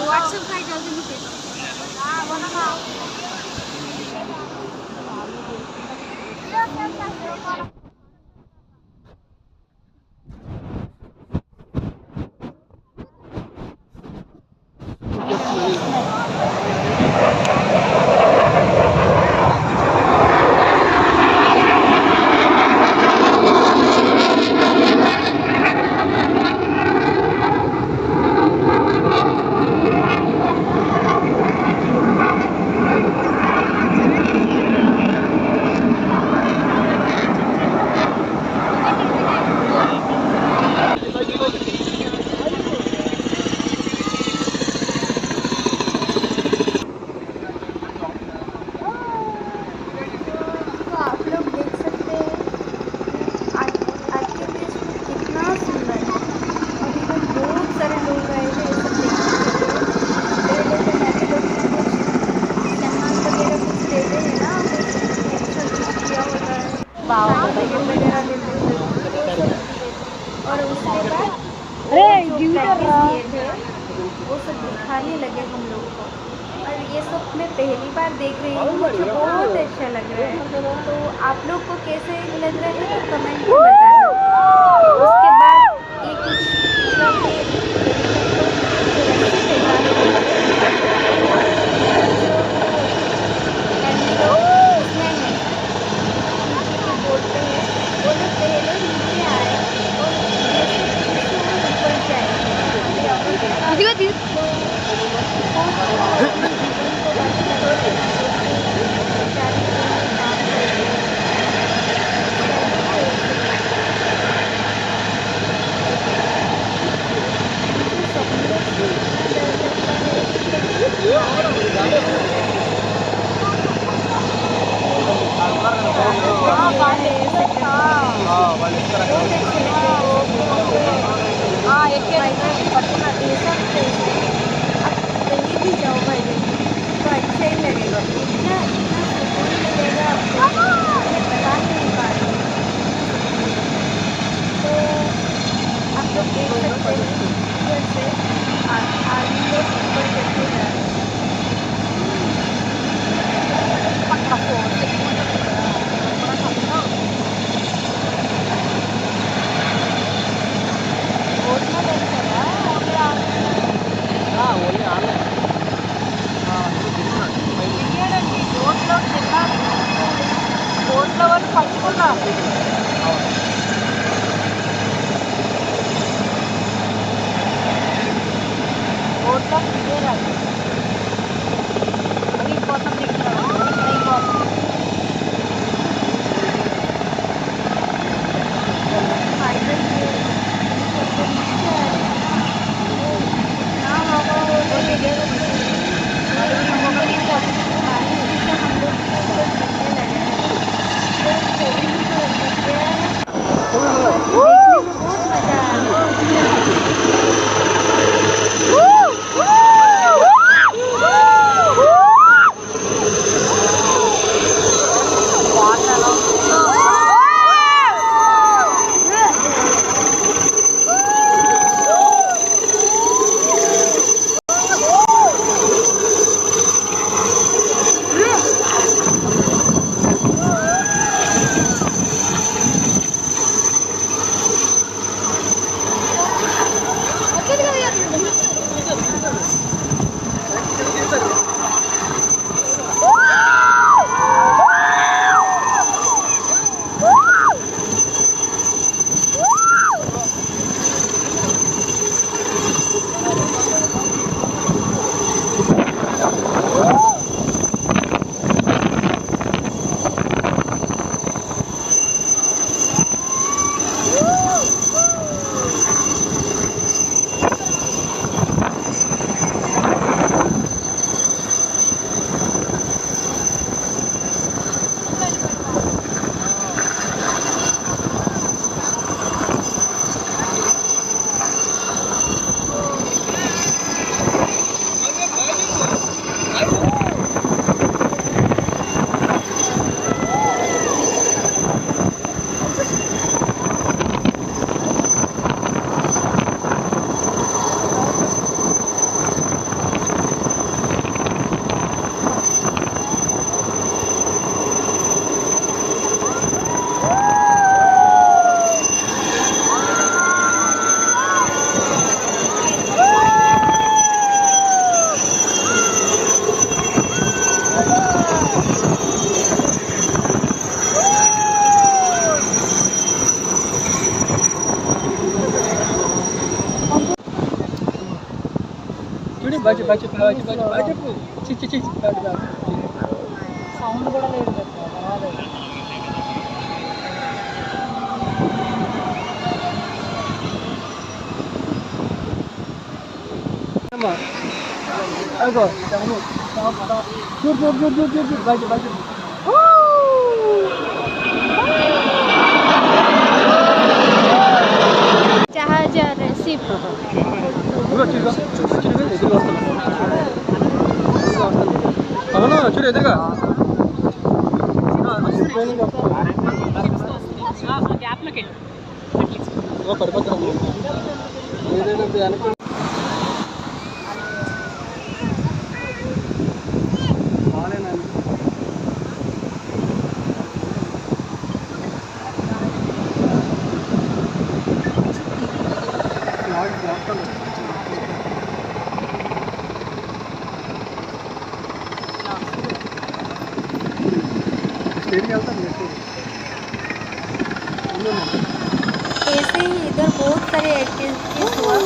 WhatsApp काय करते मी ते हां बोला ना और उसके बाद वो सब दिखाने लगे हम लोग को। और ये सब मैं पहली बार देख रही हूँ, मुझे बहुत अच्छा लग रहा है। तो आप लोग को कैसे लग रहा है तो कमेंट में बताना। उसके बाद ये कुछ भी जाओ भाई तो अच्छा ही लगेगा। इतना इतना सुकून मिलेगा आपको, मैं बता नहीं पा रही हूँ। तो आप लोग देख सकते हैं इधर से आर्मी लोग ऊपर चढ़ते जा रहे हैं। సౌండ్ కూడా లేదు కదా రాదు. అగో చూడు బయట బయట जहाज आ रहे सिप అవును చూడు ఎదురుగా పడిపోతాను ऐसे ही इधर बहुत सारे एक्टिविटीज हुआ।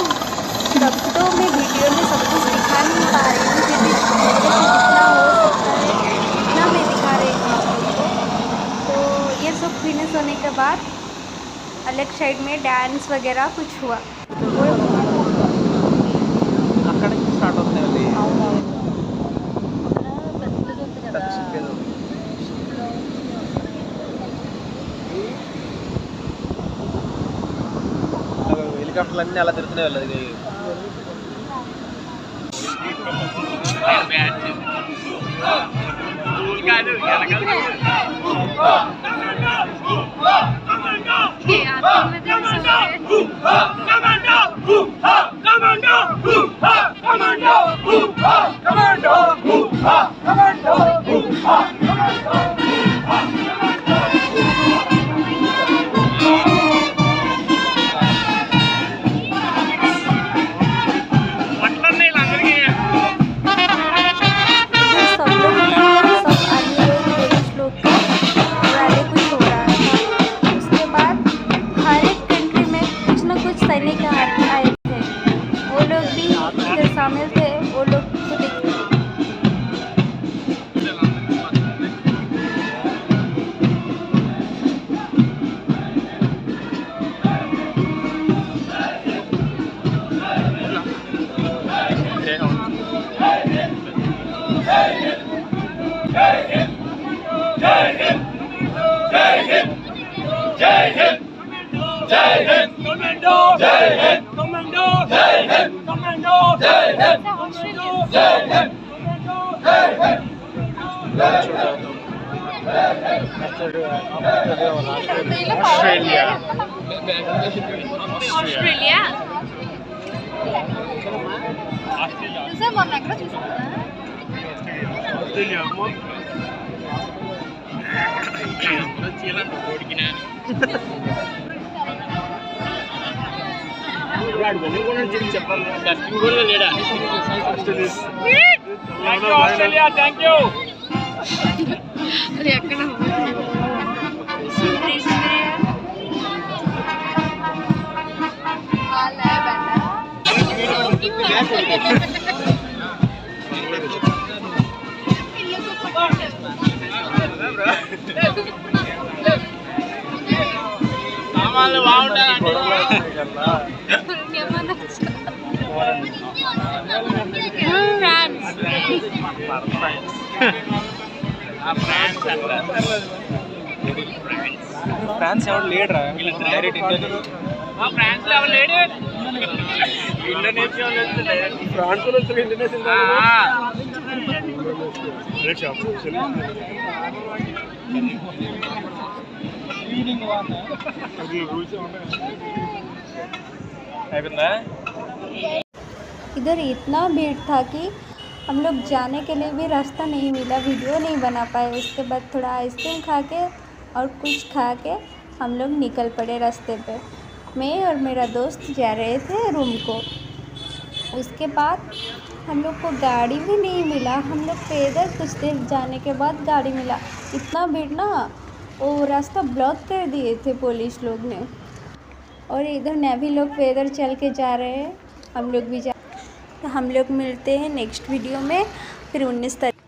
सब तो मैं वीडियो में सब कुछ दिखा नहीं पा रही हूँ, फिर भी मेरे से जितना हो सकता है उतना मैं दिखा रही हूँ आप लोग को। तो ये सब फिनिश होने के बाद अलग साइड में डांस वगैरह कुछ हुआ। అక్కడ నుంచి స్టార్ట్ అవుతుంది హెలికాప్టర్లు అన్నీ అలా తిరుగుతున్నాయి వెళ్ళదు सैनिक आए थे, वो लोग भी इधर शामिल थे। वो लोग ఆస్ట్రేలియా మొన్న ఎక్కడ చూసుకున్నా ఆస్ట్రేలియా థ్యాంక్ యూ అది ఎక్కడ సామాన్లు బాగుంటాయి ఫ్రాన్స్ ఎవరు లేడరా డైరెక్ట్ ఫ్రాన్స్ ఎవరు లేడు ఇండోనేషియా ఫ్రాన్స్ ఇండోనేషియా इधर इतना भीड़ था कि हम लोग जाने के लिए भी रास्ता नहीं मिला, वीडियो नहीं बना पाए। उसके बाद थोड़ा आइसक्रीम खा के और कुछ खा के हम लोग निकल पड़े रास्ते पे। मैं और मेरा दोस्त जा रहे थे रूम को। उसके बाद हम लोग को गाड़ी भी नहीं मिला, हम लोग पैदल कुछ देर जाने के बाद गाड़ी मिला। इतना भीड़ ना, वो रास्ता ब्लॉक कर दिए थे पुलिस लोग ने। और इधर नेवी लोग पैदल चल के जा रहे हैं, हम लोग भी जा। तो हम लोग मिलते हैं नेक्स्ट वीडियो में फिर 19 तारीख।